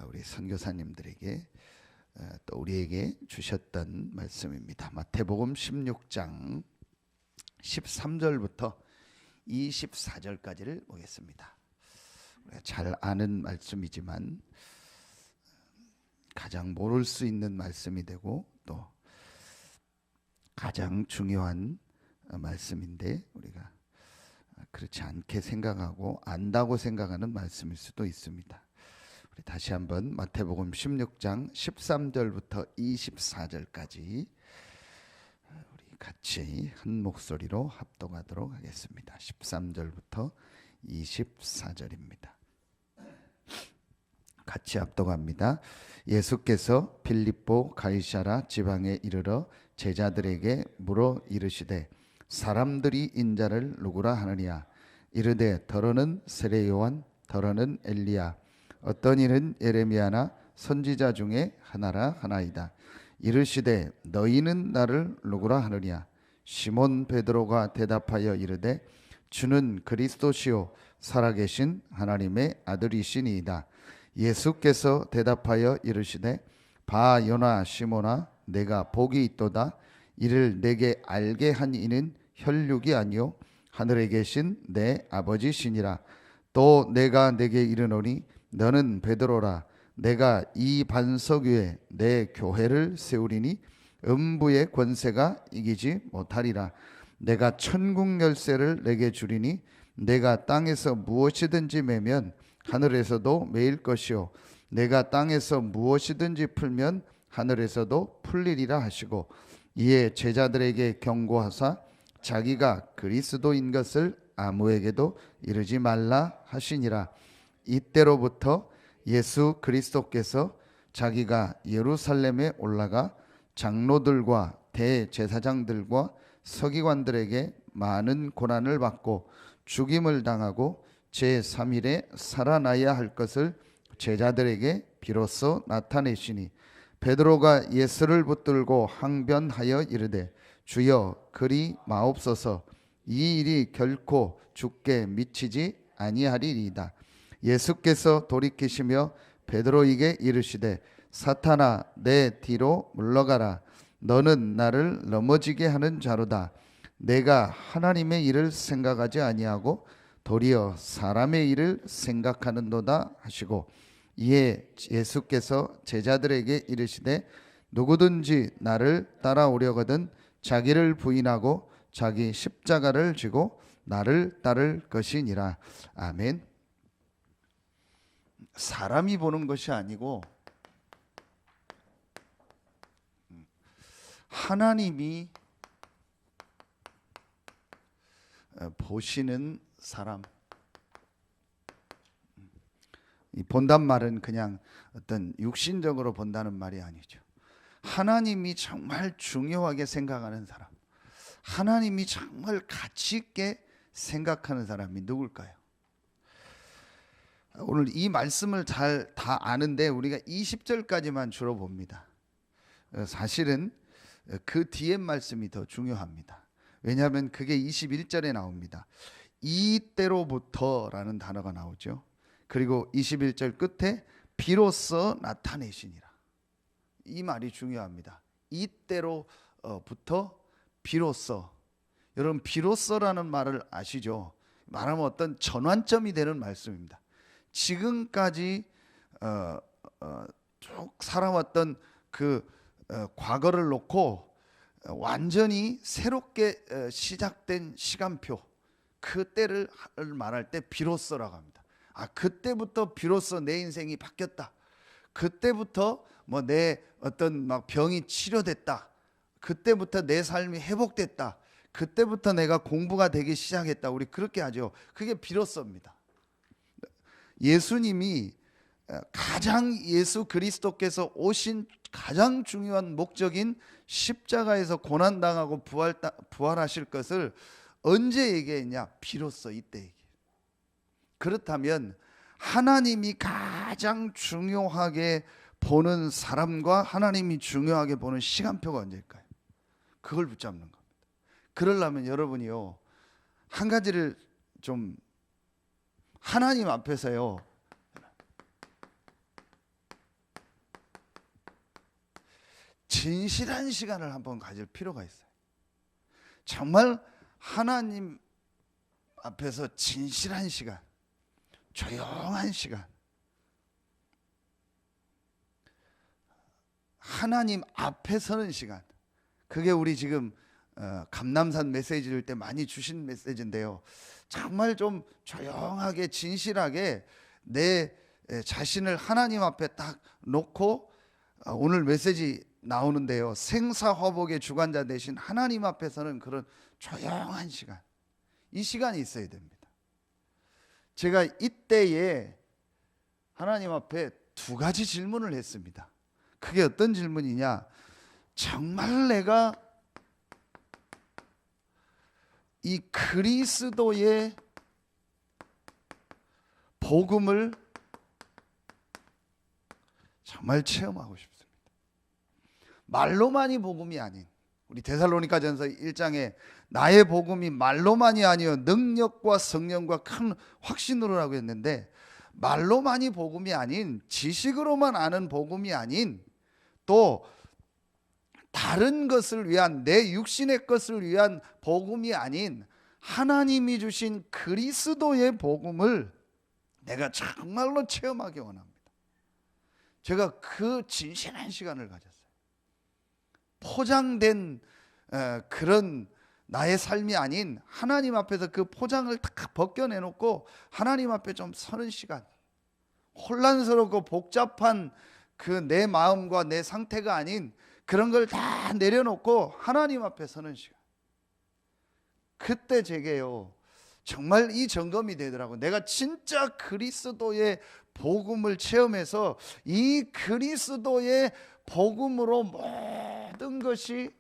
우리 선교사님들에게 또 우리에게 주셨던 말씀입니다. 마태복음 16장 13절부터 24절까지를 보겠습니다. 우리가 잘 아는 말씀이지만 가장 모를 수 있는 말씀이 되고 또 가장 중요한 말씀인데 우리가 그렇지 않게 생각하고 안다고 생각하는 말씀일 수도 있습니다. 우리 다시 한번 마태복음 16장 13절부터 24절까지 우리 같이 한 목소리로 합독하도록 하겠습니다. 13절부터 24절입니다. 같이 합독합니다. 예수께서 빌립보 가이사랴 지방에 이르러 제자들에게 물어 이르시되 사람들이 인자를 누구라 하느냐. 이르되 더러는 세례 요한, 더러는 엘리야, 어떤 이는 예레미야나 선지자 중에 하나라 하나이다. 이르시되 너희는 나를 누구라 하느냐. 시몬 베드로가 대답하여 이르되 주는 그리스도시요 살아계신 하나님의 아들이시니이다. 예수께서 대답하여 이르시되 바 요나 시몬아, 내가 복이 있도다. 이를 내게 알게 한 이는 혈육이 아니요 하늘에 계신 내 아버지시니라. 또 내가 내게 이르노니 너는 베드로라. 내가 이 반석 위에 내 교회를 세우리니 음부의 권세가 이기지 못하리라. 내가 천국 열쇠를 내게 주리니 내가 땅에서 무엇이든지 매면 하늘에서도 매일 것이요 내가 땅에서 무엇이든지 풀면 하늘에서도 풀리리라 하시고, 이에 제자들에게 경고하사 자기가 그리스도인 것을 아무에게도 이르지 말라 하시니라. 이때로부터 예수 그리스도께서 자기가 예루살렘에 올라가 장로들과 대제사장들과 서기관들에게 많은 고난을 받고 죽임을 당하고 제3일에 살아나야 할 것을 제자들에게 비로소 나타내시니, 베드로가 예수를 붙들고 항변하여 이르되 주여 그리 마옵소서. 이 일이 결코 주께 미치지 아니하리이다. 예수께서 돌이키시며 베드로에게 이르시되 사탄아, 내 뒤로 물러가라. 너는 나를 넘어지게 하는 자로다. 내가 하나님의 일을 생각하지 아니하고 도리어 사람의 일을 생각하는도다 하시고, 이에 예수께서 제자들에게 이르시되 누구든지 나를 따라오려거든 자기를 부인하고 자기 십자가를 지고 나를 따를 것이니라. 아멘. 사람이 보는 것이 아니고 하나님이 보시는 사람. 이 본단 말은 그냥 어떤 육신적으로 본다는 말이 아니죠. 하나님이 정말 중요하게 생각하는 사람, 하나님이 정말 가치 있게 생각하는 사람이 누굴까요? 오늘 이 말씀을 잘 다 아는데 우리가 20절까지만 주로 봅니다. 사실은 그 뒤에 말씀이 더 중요합니다. 왜냐하면 그게 21절에 나옵니다. 이때로부터라는 단어가 나오죠. 그리고 21절 끝에 비로소 나타내시니라. 이 말이 중요합니다. 이때로부터 비로소. 여러분, 비로소라는 말을 아시죠? 말하면 어떤 전환점이 되는 말씀입니다. 지금까지 쭉 살아왔던 그 과거를 놓고 완전히 새롭게 시작된 시간표, 그때를 말할 때 비로소라고 합니다. 그때부터 비로소 내 인생이 바뀌었다. 그때부터 뭐 내 어떤 막 병이 치료됐다. 그때부터 내 삶이 회복됐다. 그때부터 내가 공부가 되기 시작했다. 우리 그렇게 하죠. 그게 비로소입니다. 예수님이 가장, 예수 그리스도께서 오신 가장 중요한 목적인 십자가에서 고난당하고 부활하실 것을 언제 얘기했냐? 비로소 이때 얘기해요. 그렇다면 하나님이 가장 중요하게 보는 사람과 하나님이 중요하게 보는 시간표가 언제일까요? 그걸 붙잡는 겁니다. 그러려면 여러분이요, 한 가지를 좀, 하나님 앞에서요, 진실한 시간을 한번 가질 필요가 있어요. 정말 하나님 앞에서 진실한 시간, 조용한 시간, 하나님 앞에 서는 시간. 그게 우리 지금 감남산 메시지 줄 때 많이 주신 메시지인데요. 정말 좀 조용하게 진실하게 내 자신을 하나님 앞에 딱 놓고 오늘 메시지 나오는데요. 생사화복의 주관자 되신 하나님 앞에서는 그런 조용한 시간, 이 시간이 있어야 됩니다. 제가 이때에 하나님 앞에 두 가지 질문을 했습니다. 그게 어떤 질문이냐? 정말 내가 이 그리스도의 복음을 정말 체험하고 싶습니다. 말로만이 복음이 아닌, 우리 데살로니가전서 1장에 나의 복음이 말로만이 아니요 능력과 성령과 큰 확신으로라고 했는데, 말로만이 복음이 아닌, 지식으로만 아는 복음이 아닌, 또 다른 것을 위한, 내 육신의 것을 위한 복음이 아닌 하나님이 주신 그리스도의 복음을 내가 정말로 체험하기 원합니다. 제가 그 진실한 시간을 가졌어요. 포장된 그런 나의 삶이 아닌 하나님 앞에서 그 포장을 딱 벗겨내놓고 하나님 앞에 좀 서는 시간, 혼란스럽고 복잡한 그 내 마음과 내 상태가 아닌 그런 걸 다 내려놓고 하나님 앞에 서는 시간. 그때 제게요 정말 이 점검이 되더라고요. 내가 진짜 그리스도의 복음을 체험해서 이 그리스도의 복음으로 모든 것이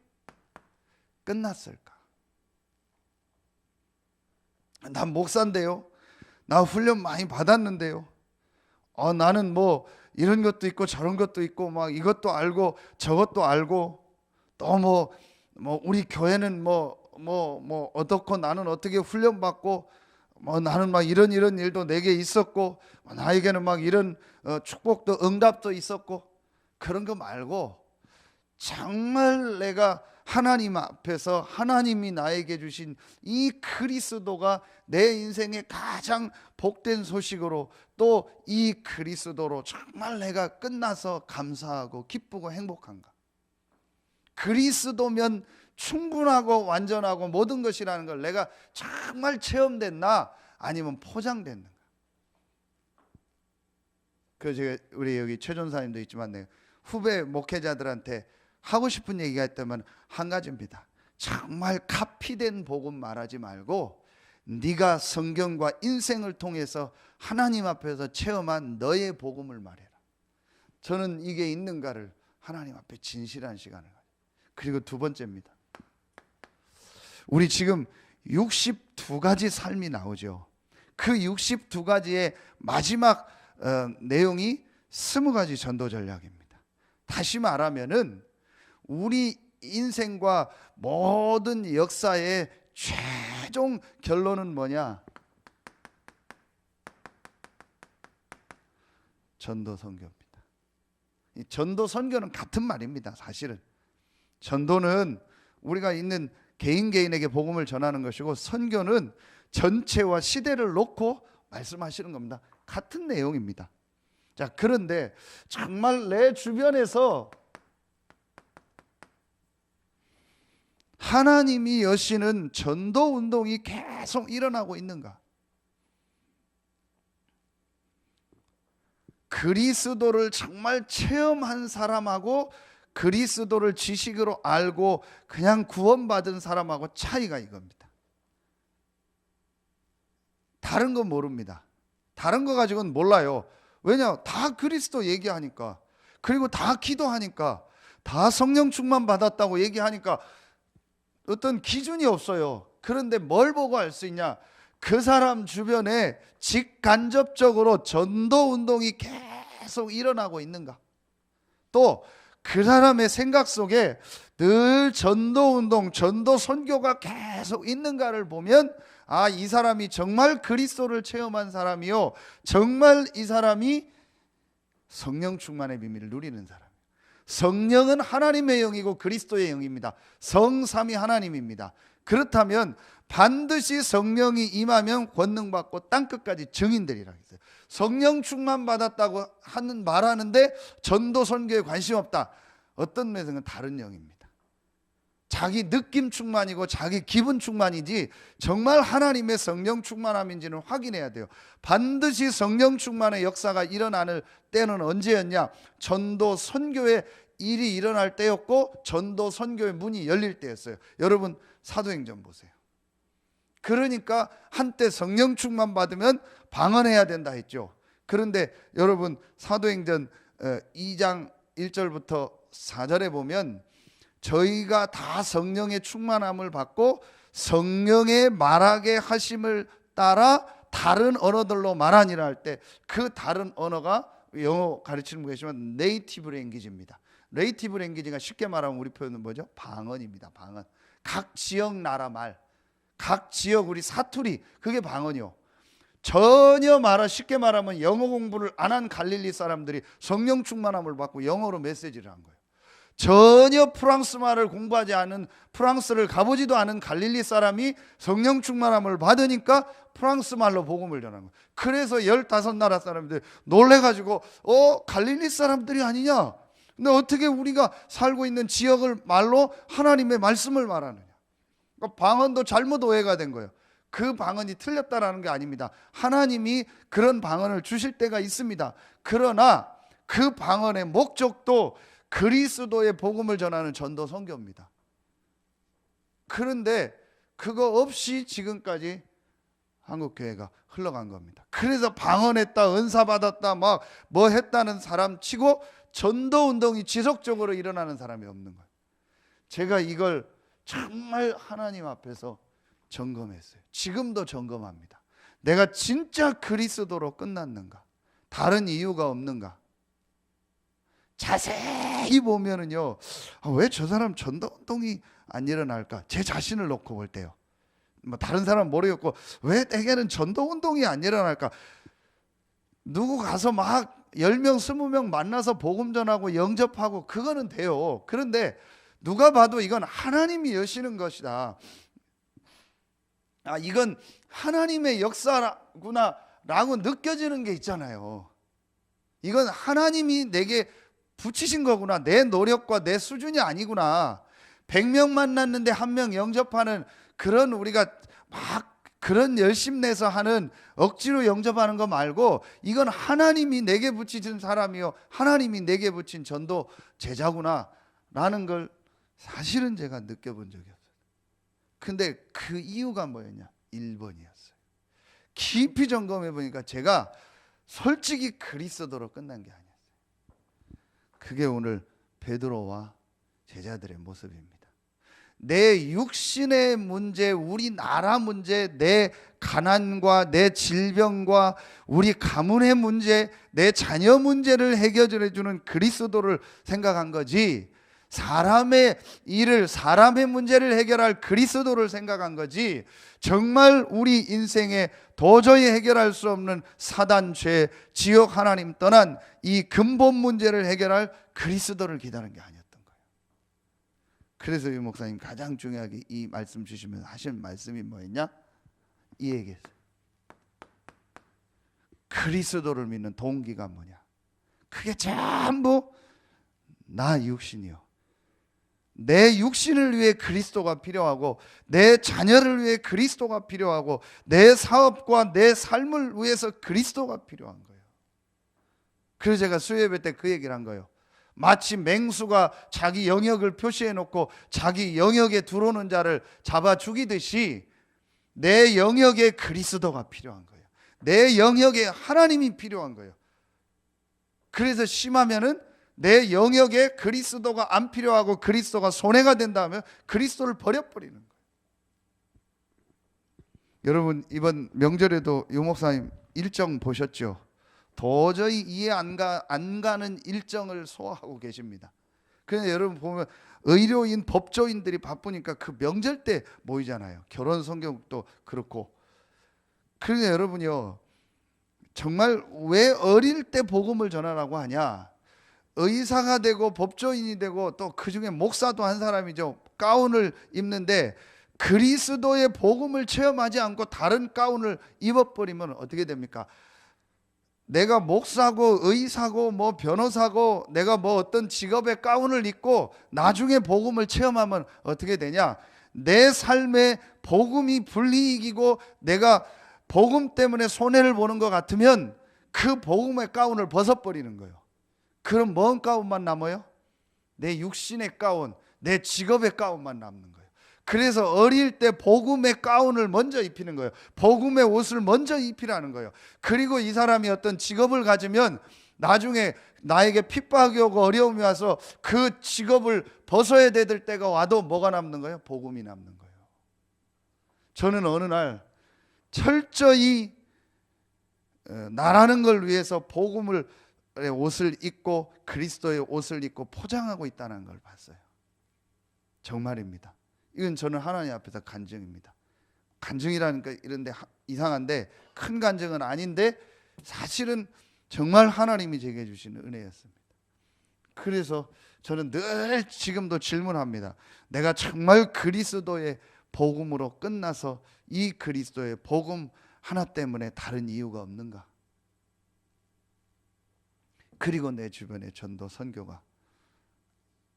끝났을까? 난 목사인데요, 나 훈련 많이 받았는데요, 나는 뭐 이런 것도 있고 저런 것도 있고 막 이것도 알고 저것도 알고, 또 뭐 우리 교회는 뭐 어떻고 나는 어떻게 훈련받고 뭐 나는 막 이런 일도 내게 있었고 나에게는 막 이런 축복도 응답도 있었고, 그런 거 말고 정말 내가 하나님 앞에서 하나님이 나에게 주신 이 그리스도가 내 인생의 가장 복된 소식으로, 또 이 그리스도로 정말 내가 끝나서 감사하고 기쁘고 행복한가? 그리스도면 충분하고 완전하고 모든 것이라는 걸 내가 정말 체험됐나, 아니면 포장됐는가? 그 제가 우리 여기 최전사님도 있지만 내 후배 목회자들한테 하고 싶은 얘기가 있다면 한 가지입니다. 정말 카피된 복음 말하지 말고 네가 성경과 인생을 통해서 하나님 앞에서 체험한 너의 복음을 말해라. 저는 이게 있는가를 하나님 앞에 진실한 시간을 가져요. 그리고 두 번째입니다. 우리 지금 62가지 삶이 나오죠. 그 62가지의 마지막 내용이 20가지 전도 전략입니다. 다시 말하면은 우리 인생과 모든 역사의 최종 결론은 뭐냐? 전도 선교입니다. 이 전도 선교는 같은 말입니다. 사실은 전도는 우리가 있는 개인에게 복음을 전하는 것이고, 선교는 전체와 시대를 놓고 말씀하시는 겁니다. 같은 내용입니다. 자, 그런데 정말 내 주변에서 하나님이 여시는 전도 운동이 계속 일어나고 있는가? 그리스도를 정말 체험한 사람하고 그리스도를 지식으로 알고 그냥 구원받은 사람하고 차이가 이겁니다. 다른 건 모릅니다. 다른 거 가지고는 몰라요. 왜냐? 다 그리스도 얘기하니까, 그리고 다 기도하니까, 다 성령 충만 받았다고 얘기하니까 어떤 기준이 없어요. 그런데 뭘 보고 알 수 있냐? 그 사람 주변에 직간접적으로 전도 운동이 계속 일어나고 있는가? 또 그 사람의 생각 속에 늘 전도 운동, 전도 선교가 계속 있는가를 보면, 아, 이 사람이 정말 그리스도를 체험한 사람이요, 정말 이 사람이 성령 충만의 비밀을 누리는 사람. 성령은 하나님의 영이고 그리스도의 영입니다. 성삼위 하나님입니다. 그렇다면 반드시 성령이 임하면 권능받고 땅끝까지 증인되리라 했어요. 성령 충만 받았다고 말하는데 전도 선교에 관심 없다. 어떤 면에서는 다른 영입니다. 자기 느낌 충만이고 자기 기분 충만이지 정말 하나님의 성령 충만함인지는 확인해야 돼요. 반드시 성령 충만의 역사가 일어나는 때는 언제였냐? 전도 선교의 일이 일어날 때였고 전도 선교의 문이 열릴 때였어요. 여러분 사도행전 보세요. 그러니까 한때 성령 충만 받으면 방언해야 된다 했죠. 그런데 여러분 사도행전 2장 1절부터 4절에 보면 저희가 다 성령의 충만함을 받고 성령의 말하게 하심을 따라 다른 언어들로 말하니라 할 때 그 다른 언어가 영어 가르치는 분 계시면 네이티브 랭귀지입니다. 네이티브 랭귀지가 쉽게 말하면 우리 표현은 뭐죠? 방언입니다. 방언. 각 지역 나라 말, 각 지역 우리 사투리, 그게 방언이요. 전혀 쉽게 말하면 영어 공부를 안 한 갈릴리 사람들이 성령 충만함을 받고 영어로 메시지를 한 거예요. 전혀 프랑스 말을 공부하지 않은, 프랑스를 가보지도 않은 갈릴리 사람이 성령 충만함을 받으니까 프랑스 말로 복음을 전한 거예요. 그래서 15나라 사람들이 놀래가지고 갈릴리 사람들이 아니냐? 근데 어떻게 우리가 살고 있는 지역을 말로 하나님의 말씀을 말하느냐? 그러니까 방언도 잘못 오해가 된 거예요. 그 방언이 틀렸다라는 게 아닙니다. 하나님이 그런 방언을 주실 때가 있습니다. 그러나 그 방언의 목적도 그리스도의 복음을 전하는 전도 선교입니다. 그런데 그거 없이 지금까지 한국교회가 흘러간 겁니다. 그래서 방언했다, 은사 받았다, 막 뭐 했다는 사람 치고 전도 운동이 지속적으로 일어나는 사람이 없는 거예요. 제가 이걸 정말 하나님 앞에서 점검했어요. 지금도 점검합니다. 내가 진짜 그리스도로 끝났는가? 다른 이유가 없는가? 자세히 보면은요, 왜 저 사람 전도 운동이 안 일어날까? 제 자신을 놓고 볼 때요. 뭐 다른 사람 모르겠고 왜 내게는 전도 운동이 안 일어날까? 누구 가서 막 10명, 20명 만나서 복음 전하고 영접하고 그거는 돼요. 그런데 누가 봐도 이건 하나님이 여시는 것이다. 이건 하나님의 역사구나 라고 느껴지는 게 있잖아요. 이건 하나님이 내게 붙이신 거구나. 내 노력과 내 수준이 아니구나. 100명 만났는데 1명 영접하는 그런, 우리가 막 그런 열심 내서 하는 억지로 영접하는 거 말고 이건 하나님이 내게 붙이신 사람이요, 하나님이 내게 붙인 전도 제자구나 라는 걸 사실은 제가 느껴본 적이 없어요. 근데 그 이유가 뭐였냐? 1번이었어요. 깊이 점검해 보니까 제가 솔직히 그리스도로 끝난 게 아니었어요. 그게 오늘 베드로와 제자들의 모습입니다. 내 육신의 문제, 우리 나라 문제, 내 가난과 내 질병과 우리 가문의 문제, 내 자녀 문제를 해결해 주는 그리스도를 생각한 거지, 사람의 일을, 사람의 문제를 해결할 그리스도를 생각한 거지, 정말 우리 인생에 도저히 해결할 수 없는 사단, 죄, 지옥, 하나님 떠난 이 근본 문제를 해결할 그리스도를 기다리는 게 아니었던 거예요. 그래서 유 목사님 가장 중요하게 이 말씀 주시면서 하신 말씀이 뭐였냐? 이 얘기했어요. 그리스도를 믿는 동기가 뭐냐? 그게 전부 나 육신이요, 내 육신을 위해 그리스도가 필요하고, 내 자녀를 위해 그리스도가 필요하고, 내 사업과 내 삶을 위해서 그리스도가 필요한 거예요. 그래서 제가 수요예배 때 그 얘기를 한 거예요. 마치 맹수가 자기 영역을 표시해 놓고 자기 영역에 들어오는 자를 잡아 죽이듯이 내 영역에 그리스도가 필요한 거예요. 내 영역에 하나님이 필요한 거예요. 그래서 심하면은 내 영역에 그리스도가 안 필요하고 그리스도가 손해가 된다면 그리스도를 버려버리는 거예요. 여러분 이번 명절에도 유 목사님 일정 보셨죠? 도저히 이해 안 가는 일정을 소화하고 계십니다. 그래서 여러분 보면 의료인, 법조인들이 바쁘니까 그 명절 때 모이잖아요. 결혼 성경도 그렇고. 그래서 여러분요, 정말 왜 어릴 때 복음을 전하라고 하냐? 의사가 되고 법조인이 되고 또 그중에 목사도 한 사람이죠. 가운을 입는데 그리스도의 복음을 체험하지 않고 다른 가운을 입어버리면 어떻게 됩니까? 내가 목사고 의사고 뭐 변호사고 내가 뭐 어떤 직업의 가운을 입고 나중에 복음을 체험하면 어떻게 되냐? 내 삶에 복음이 불이익이고 내가 복음 때문에 손해를 보는 것 같으면 그 복음의 가운을 벗어버리는 거예요. 그럼 뭔 가운만 남아요? 내 육신의 가운, 내 직업의 가운만 남는 거예요. 그래서 어릴 때 복음의 가운을 먼저 입히는 거예요. 복음의 옷을 먼저 입히라는 거예요. 그리고 이 사람이 어떤 직업을 가지면 나중에 나에게 핍박이 오고 어려움이 와서 그 직업을 벗어야 될 때가 와도 뭐가 남는 거예요? 복음이 남는 거예요. 저는 어느 날 철저히 나라는 걸 위해서 복음의 옷을 입고 그리스도의 옷을 입고 포장하고 있다는 걸 봤어요. 정말입니다. 이건 저는 하나님 앞에서 간증입니다. 간증이라니까 이런데 이상한데 큰 간증은 아닌데 사실은 정말 하나님이 제게 주신 은혜였습니다. 그래서 저는 늘 지금도 질문합니다. 내가 정말 그리스도의 복음으로 끝나서 이 그리스도의 복음 하나 때문에 다른 이유가 없는가? 그리고 내 주변에 전도 선교가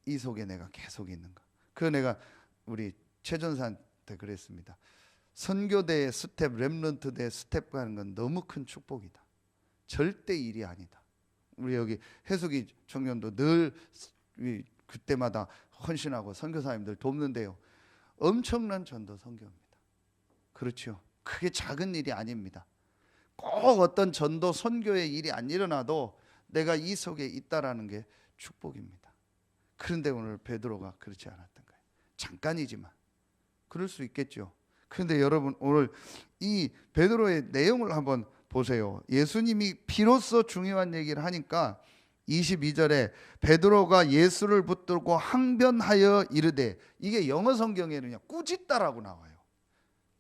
이 속에 내가 계속 있는가? 그 내가 우리 최전사한테 그랬습니다. 선교대의 스텝, 렘넌트대 스텝 가는 건 너무 큰 축복이다. 절대 일이 아니다. 우리 여기 해수기 청년도 늘 그때마다 헌신하고 선교사님들 돕는데요. 엄청난 전도 선교입니다. 그렇죠. 그게 작은 일이 아닙니다. 꼭 어떤 전도 선교의 일이 안 일어나도 내가 이 속에 있다라는 게 축복입니다. 그런데 오늘 베드로가 그렇지 않았던 거예요. 잠깐이지만 그럴 수 있겠죠. 그런데 여러분 오늘 이 베드로의 내용을 한번 보세요. 예수님이 비로소 중요한 얘기를 하니까 22절에 베드로가 예수를 붙들고 항변하여 이르되, 이게 영어 성경에는요 꾸짖다라고 나와요.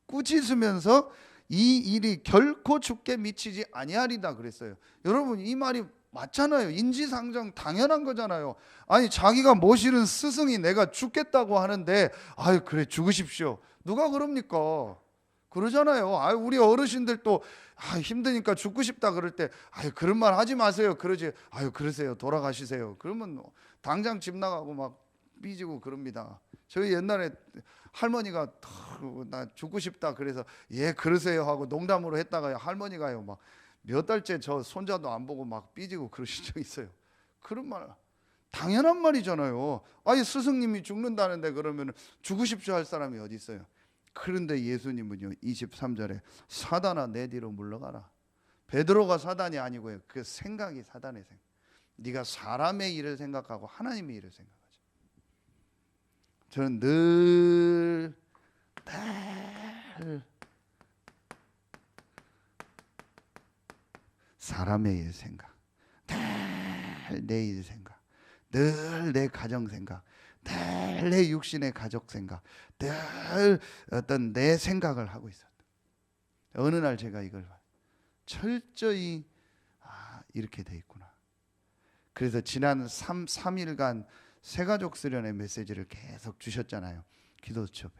꾸짖으면서 이 일이 결코 죽게 미치지 아니하리다 그랬어요. 여러분 이 말이 맞잖아요. 인지상정 당연한 거잖아요. 아니 자기가 모시는 스승이 내가 죽겠다고 하는데 아유 그래 죽으십시오. 누가 그럽니까? 그러잖아요. 아유 우리 어르신들 또 힘드니까 죽고 싶다 그럴 때 아유 그런 말 하지 마세요. 그러지. 아유 그러세요. 돌아가시세요. 그러면 당장 집 나가고 막 삐지고 그럽니다. 저희 옛날에 할머니가 나 죽고 싶다 그래서 예 그러세요 하고 농담으로 했다가 할머니가요 막 몇 달째 저 손자도 안 보고 막 삐지고 그러신 적 있어요. 그런 말 당연한 말이잖아요. 아니 스승님이 죽는다는데 그러면 죽으십시오 할 사람이 어디 있어요. 그런데 예수님은요 23절에 사단아 내 뒤로 물러가라. 베드로가 사단이 아니고요 그 생각이 사단의 생각. 네가 사람의 일을 생각하고 하나님의 일을 생각하죠. 저는 늘 사람의 일 생각, 늘 내 일 생각, 늘 내 가정 생각, 늘 내 육신의 가족 생각, 늘 어떤 내 생각을 하고 있었다. 어느 날 제가 이걸 철저히 이렇게 돼 있구나. 그래서 지난 3일간 새가족 수련의 메시지를 계속 주셨잖아요. 기도 수첩에.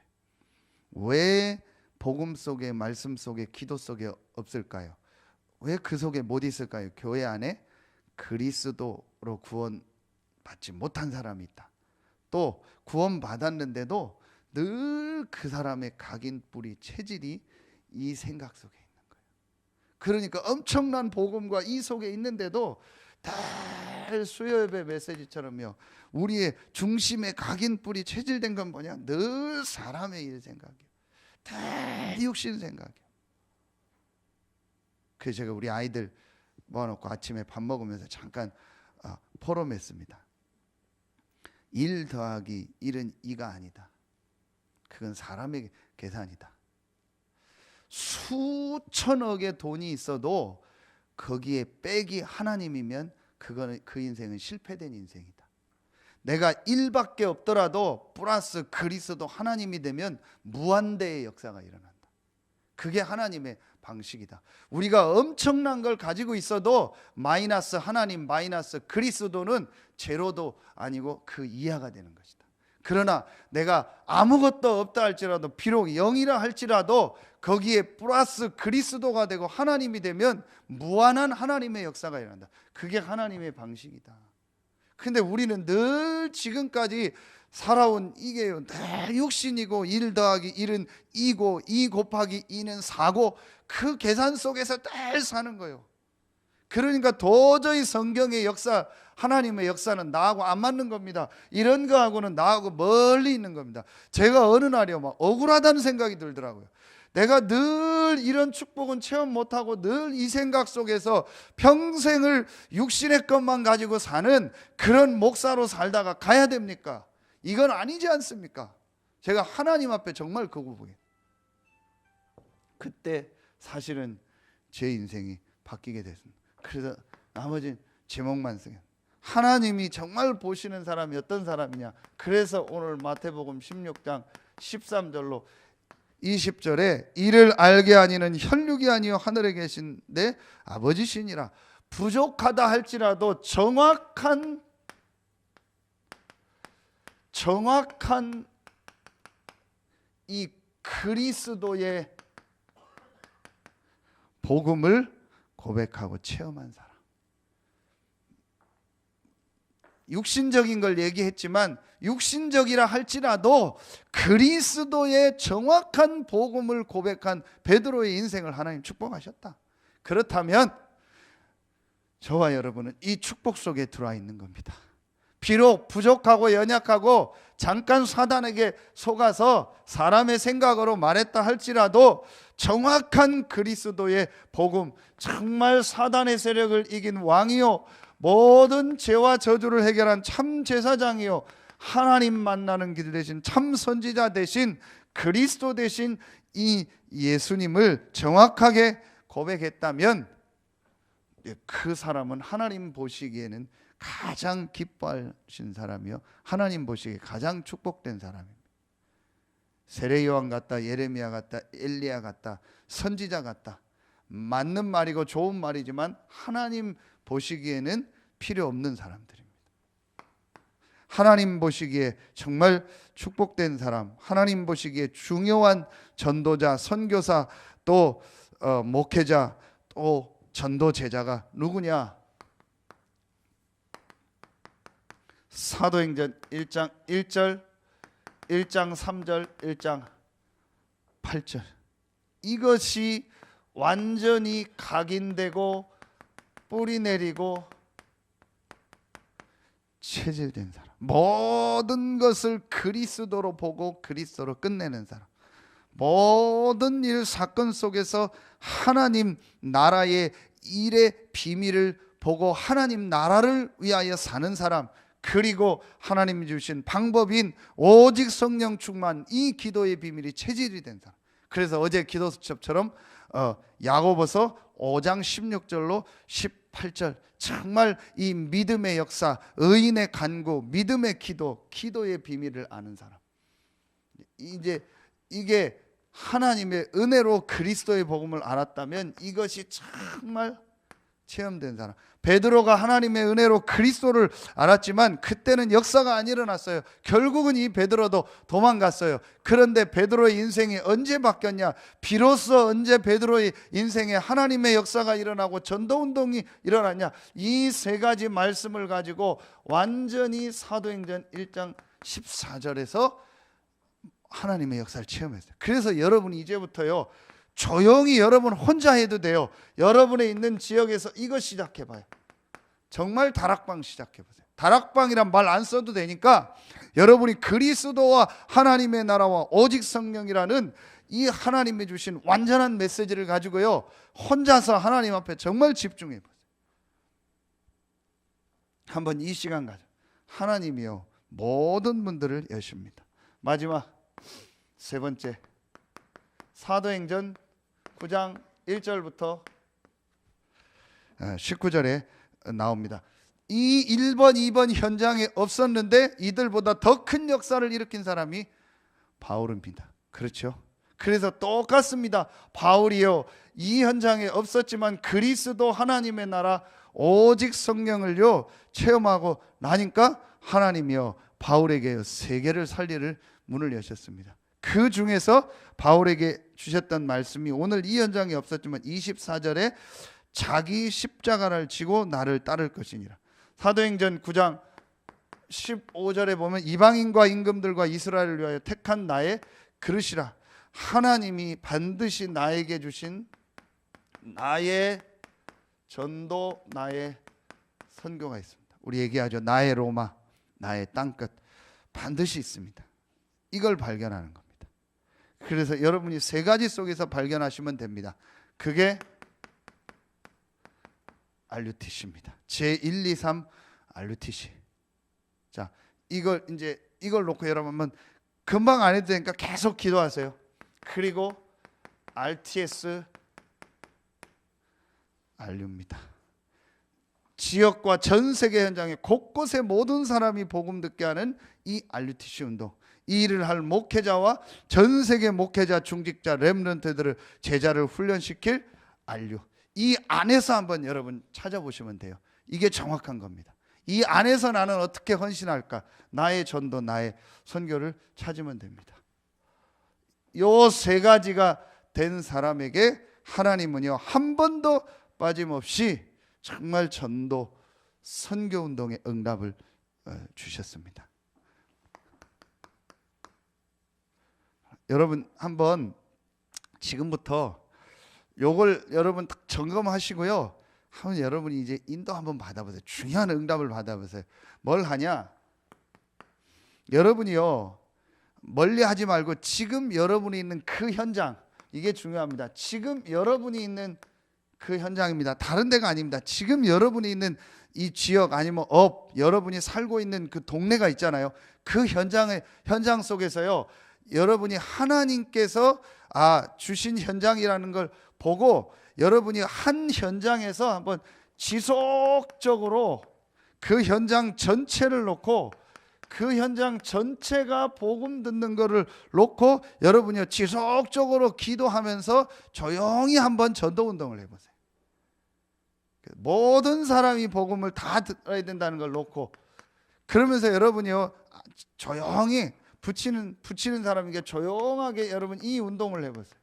왜 복음 속에 말씀 속에 기도 속에 없을까요? 왜 그 속에 못 있을까요? 교회 안에 그리스도로 구원받지 못한 사람이 있다. 또 구원받았는데도 늘 그 사람의 각인 뿌리 체질이 이 생각 속에 있는 거예요. 그러니까 엄청난 복음과 이 속에 있는데도 늘 수요예배 메시지처럼요 우리의 중심의 각인 뿌리 체질된 건 뭐냐? 늘 사람의 일 생각이에요. 늘 육신 생각이에요. 그래서 제가 우리 아이들 모아놓고 아침에 밥 먹으면서 잠깐 포럼했습니다. 1 더하기 1은 2가 아니다. 그건 사람의 계산이다. 수천억의 돈이 있어도 거기에 빼기 하나님이면 그거는 그 인생은 실패된 인생이다. 내가 1밖에 없더라도 플러스 그리스도 하나님이 되면 무한대의 역사가 일어난다. 그게 하나님의 방식이다. 우리가 엄청난 걸 가지고 있어도 마이너스 하나님, 마이너스 그리스도는 제로도 아니고 그 이하가 되는 것이다. 그러나 내가 아무것도 없다 할지라도, 비록 0이라 할지라도 거기에 플러스 그리스도가 되고 하나님이 되면 무한한 하나님의 역사가 일어난다. 그게 하나님의 방식이다. 근데 우리는 늘 지금까지 살아온 이게 늘 육신이고 1 더하기 1은 2고 2 곱하기 2는 4고 그 계산 속에서 늘 사는 거예요. 그러니까 도저히 성경의 역사, 하나님의 역사는 나하고 안 맞는 겁니다. 이런 거하고는 나하고 멀리 있는 겁니다. 제가 어느 날이요 막 억울하다는 생각이 들더라고요. 내가 늘 이런 축복은 체험 못하고 늘 이 생각 속에서 평생을 육신의 것만 가지고 사는 그런 목사로 살다가 가야 됩니까? 이건 아니지 않습니까? 제가 하나님 앞에 정말 거구부에 그때 사실은 제 인생이 바뀌게 됐습니다. 그래서 나머지는 제목만 쓰게. 하나님이 정말 보시는 사람이 어떤 사람이냐. 그래서 오늘 마태복음 16장 13절로 20절에 이를 알게 하니는 혈육이 아니요 하늘에 계신 내 아버지시니라. 부족하다 할지라도 정확한 이 그리스도의 복음을 고백하고 체험한 사람. 육신적인 걸 얘기했지만 육신적이라 할지라도 그리스도의 정확한 복음을 고백한 베드로의 인생을 하나님 축복하셨다. 그렇다면 저와 여러분은 이 축복 속에 들어와 있는 겁니다. 비록 부족하고 연약하고 잠깐 사단에게 속아서 사람의 생각으로 말했다 할지라도 정확한 그리스도의 복음, 정말 사단의 세력을 이긴 왕이요 모든 죄와 저주를 해결한 참 제사장이요 하나님 만나는 길 대신 참 선지자 대신 그리스도 대신 이 예수님을 정확하게 고백했다면 그 사람은 하나님 보시기에는 가장 기뻐하신 사람이요 하나님 보시기에 가장 축복된 사람입니다. 세례 요한 같다, 예레미야 같다, 엘리야 같다, 선지자 같다. 맞는 말이고 좋은 말이지만 하나님 보시기에는 필요 없는 사람들입니다. 하나님 보시기에 정말 축복된 사람, 하나님 보시기에 중요한 전도자, 선교사, 또 목회자, 또 전도 제자가 누구냐? 사도행전 1장 1절, 1장 3절, 1장 8절. 이것이 완전히 각인되고 뿌리 내리고 체질된 사람, 모든 것을 그리스도로 보고 그리스도로 끝내는 사람, 모든 일 사건 속에서 하나님 나라의 일의 비밀을 보고 하나님 나라를 위하여 사는 사람, 그리고 하나님이 주신 방법인 오직 성령 충만, 이 기도의 비밀이 체질이 된 사람. 그래서 어제 기도 수첩처럼 야고보서 5장 16절로 18절 정말 이 믿음의 역사, 의인의 간구, 믿음의 기도, 기도의 비밀을 아는 사람. 이제 이게 하나님의 은혜로 그리스도의 복음을 알았다면 이것이 정말 체험된 사람. 베드로가 하나님의 은혜로 그리스도를 알았지만 그때는 역사가 안 일어났어요. 결국은 이 베드로도 도망갔어요. 그런데 베드로의 인생이 언제 바뀌었냐? 비로소 언제 베드로의 인생에 하나님의 역사가 일어나고 전도운동이 일어났냐? 이 세 가지 말씀을 가지고 완전히 사도행전 1장 14절에서 하나님의 역사를 체험했어요. 그래서 여러분이 이제부터요 조용히 여러분 혼자 해도 돼요. 여러분의 있는 지역에서 이거 시작해봐요. 정말 다락방 시작해보세요. 다락방이란 말 안 써도 되니까 여러분이 그리스도와 하나님의 나라와 오직 성령이라는 이 하나님이 주신 완전한 메시지를 가지고요 혼자서 하나님 앞에 정말 집중해보세요. 한번 이 시간 가져. 하나님이요 모든 문들을 여십니다. 마지막 세 번째, 사도행전 9장 1절부터 19절에 나옵니다. 이 1번, 2번 현장에 없었는데 이들보다 더 큰 역사를 일으킨 사람이 바울입니다. 그렇죠? 그래서 똑같습니다. 바울이요 이 현장에 없었지만 그리스도 하나님의 나라 오직 성령을요 체험하고 나니까 하나님이요 바울에게 세계를 살리를 문을 여셨습니다. 그 중에서 바울에게 주셨던 말씀이 오늘 이 현장에 없었지만 24절에 자기 십자가를 지고 나를 따를 것이니라. 사도행전 9장 15절에 보면 이방인과 임금들과 이스라엘을 위하여 택한 나의 그릇이라. 하나님이 반드시 나에게 주신 나의 전도, 나의 선교가 있습니다. 우리 얘기하죠. 나의 로마, 나의 땅끝 반드시 있습니다. 이걸 발견하는 겁니다. 그래서 여러분이 세 가지 속에서 발견하시면 됩니다. 그게 RUTC입니다. 제1, 2, 3 RUTC. 자, 이걸 놓고 여러분 금방 안 해도 되니까 계속 기도하세요. 그리고 RTS RU입니다. 지역과 전 세계 현장에 곳곳에 모든 사람이 복음 듣게 하는 이 RUTC 운동, 이 일을 할 목회자와 전 세계 목회자, 중직자, 렘넌트들을 제자를 훈련시킬 RU. 이 안에서 한번 여러분 찾아보시면 돼요. 이게 정확한 겁니다. 이 안에서 나는 어떻게 헌신할까? 나의 전도, 나의 선교를 찾으면 됩니다. 요 세 가지가 된 사람에게 하나님은요 한 번도 빠짐없이 정말 전도, 선교 운동의 응답을 주셨습니다. 여러분 한번 지금부터 요걸 여러분 딱 점검하시고요. 한번 여러분이 이제 인도 한번 받아보세요. 중요한 응답을 받아보세요. 뭘 하냐? 여러분이요 멀리 하지 말고 지금 여러분이 있는 그 현장, 이게 중요합니다. 지금 여러분이 있는 그 현장입니다. 다른 데가 아닙니다. 지금 여러분이 있는 이 지역 아니면 여러분이 살고 있는 그 동네가 있잖아요. 그 현장 속에서요 여러분이 하나님께서 주신 현장이라는 걸 보고 여러분이 한 현장에서 한번 지속적으로 그 현장 전체를 놓고 그 현장 전체가 복음 듣는 거를 놓고 여러분이 지속적으로 기도하면서 조용히 한번 전도 운동을 해보세요. 모든 사람이 복음을 다 들어야 된다는 걸 놓고 그러면서 여러분이요 조용히 붙이는 사람에게 조용하게 여러분 이 운동을 해보세요.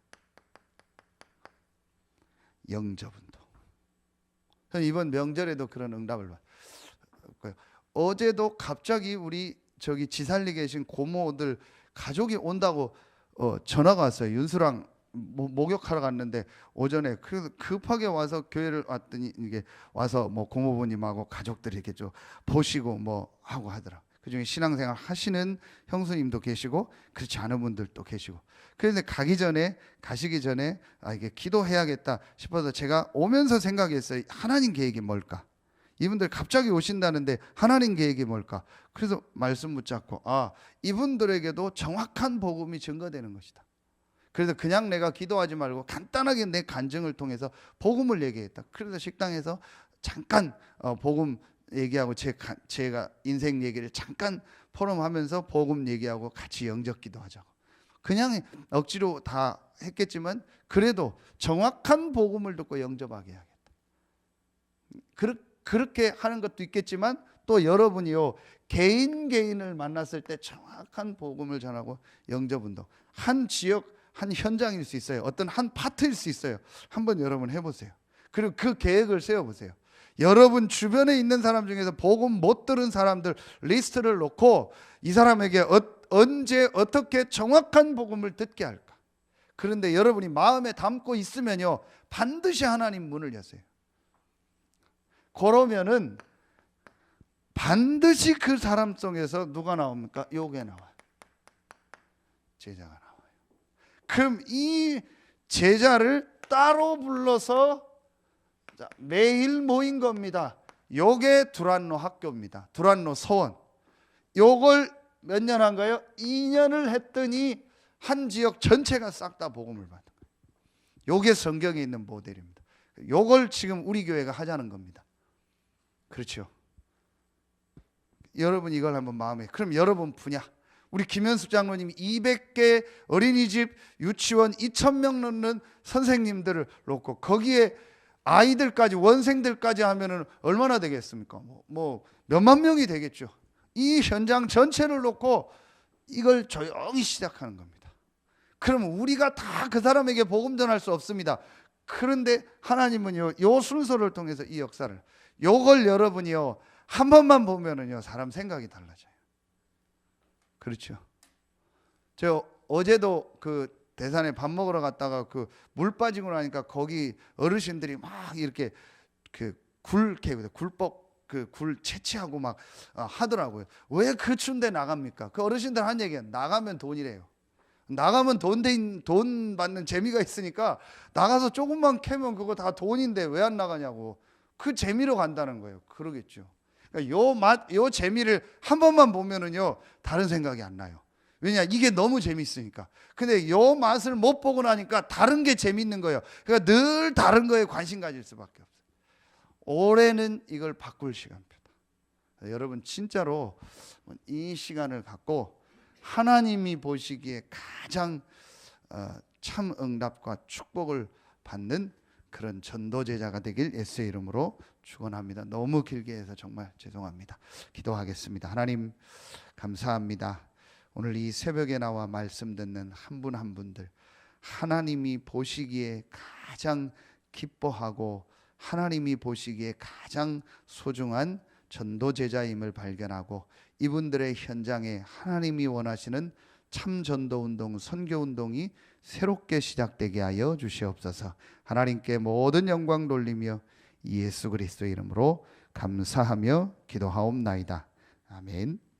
영접 운동. 저는 이번 명절에도 그런 응답을 받았고요. 어제도 갑자기 우리 저기 지살리 계신 고모들 가족이 온다고 전화가 왔어요. 윤수랑 목욕하러 갔는데 오전에 그래서 급하게 와서 교회를 왔더니 이게 와서 뭐 고모부님하고 가족들이 이렇게 좀 보시고 뭐 하고 하더라. 그중에 신앙생활 하시는 형수님도 계시고 그렇지 않은 분들도 계시고. 그런데 가시기 전에 이게 기도해야겠다 싶어서 제가 오면서 생각했어요. 하나님 계획이 뭘까? 이분들 갑자기 오신다는데 하나님 계획이 뭘까? 그래서 말씀 붙잡고 이분들에게도 정확한 복음이 증거되는 것이다. 그래서 그냥 내가 기도하지 말고 간단하게 내 간증을 통해서 복음을 얘기했다. 그래서 식당에서 잠깐 복음 얘기하고 제가 인생 얘기를 잠깐 포럼하면서 복음 얘기하고 같이 영접 기도하자고. 그냥 억지로 다 했겠지만 그래도 정확한 복음을 듣고 영접하게 해야겠다. 그렇게 하는 것도 있겠지만 또 여러분이요 개인을 만났을 때 정확한 복음을 전하고 영접운동, 한 지역 한 현장일 수 있어요. 어떤 한 파트일 수 있어요. 한번 여러분 해보세요. 그리고 그 계획을 세워보세요. 여러분 주변에 있는 사람 중에서 복음 못 들은 사람들 리스트를 놓고 이 사람에게 언제 어떻게 정확한 복음을 듣게 할까? 그런데 여러분이 마음에 담고 있으면요 반드시 하나님 문을 여세요. 그러면은 반드시 그 사람 속에서 누가 나옵니까? 요게 나와요. 제자가 나와요. 그럼 이 제자를 따로 불러서 매일 모인 겁니다. 요게 두란노 학교입니다. 두란노 서원. 요걸 몇 년 한 거예요? 2년을 했더니 한 지역 전체가 싹 다 복음을 받은 거예요. 요게 성경에 있는 모델입니다. 요걸 지금 우리 교회가 하자는 겁니다. 그렇죠. 여러분 이걸 한번 마음에, 그럼 여러분 분야 우리 김현숙 장로님이 200개 어린이집, 유치원 2,000명 넘는 선생님들을 놓고 거기에 아이들까지, 원생들까지 하면은 얼마나 되겠습니까? 뭐 몇만 명이 되겠죠. 이 현장 전체를 놓고 이걸 조용히 시작하는 겁니다. 그러면 우리가 다 그 사람에게 복음 전할 수 없습니다. 그런데 하나님은요, 요 순서를 통해서 이 역사를, 요걸 여러분이요 한 번만 보면은요 사람 생각이 달라져요. 그렇죠. 저 어제도 그 대산에 밥 먹으러 갔다가 그 물 빠지고 나니까 거기 어르신들이 막 이렇게 그 굴복 그 굴 채취하고 막 하더라고요. 왜 그 추운데 나갑니까? 그 어르신들 한 얘기야. 나가면 돈이래요. 나가면 돈 받는 재미가 있으니까 나가서 조금만 캐면 그거 다 돈인데 왜 안 나가냐고. 그 재미로 간다는 거예요. 그러겠죠. 그러니까 요 재미를 한 번만 보면은요 다른 생각이 안 나요. 왜냐, 이게 너무 재밌으니까. 근데 요 맛을 못 보고 나니까 다른 게 재밌는 거예요. 그러니까 늘 다른 거에 관심 가질 수밖에 없어요. 올해는 이걸 바꿀 시간표다. 여러분 진짜로 이 시간을 갖고 하나님이 보시기에 가장 참 응답과 축복을 받는 그런 전도제자가 되길 예수의 이름으로 축원합니다. 너무 길게 해서 정말 죄송합니다. 기도하겠습니다. 하나님 감사합니다. 오늘 이 새벽에 나와 말씀 듣는 한 분 한 분들, 하나님이 보시기에 가장 기뻐하고 하나님이 보시기에 가장 소중한 전도제자임을 발견하고 이분들의 현장에 하나님이 원하시는 참 전도운동, 선교운동이 새롭게 시작되게 하여 주시옵소서. 하나님께 모든 영광 돌리며 예수 그리스도의 이름으로 감사하며 기도하옵나이다. 아멘.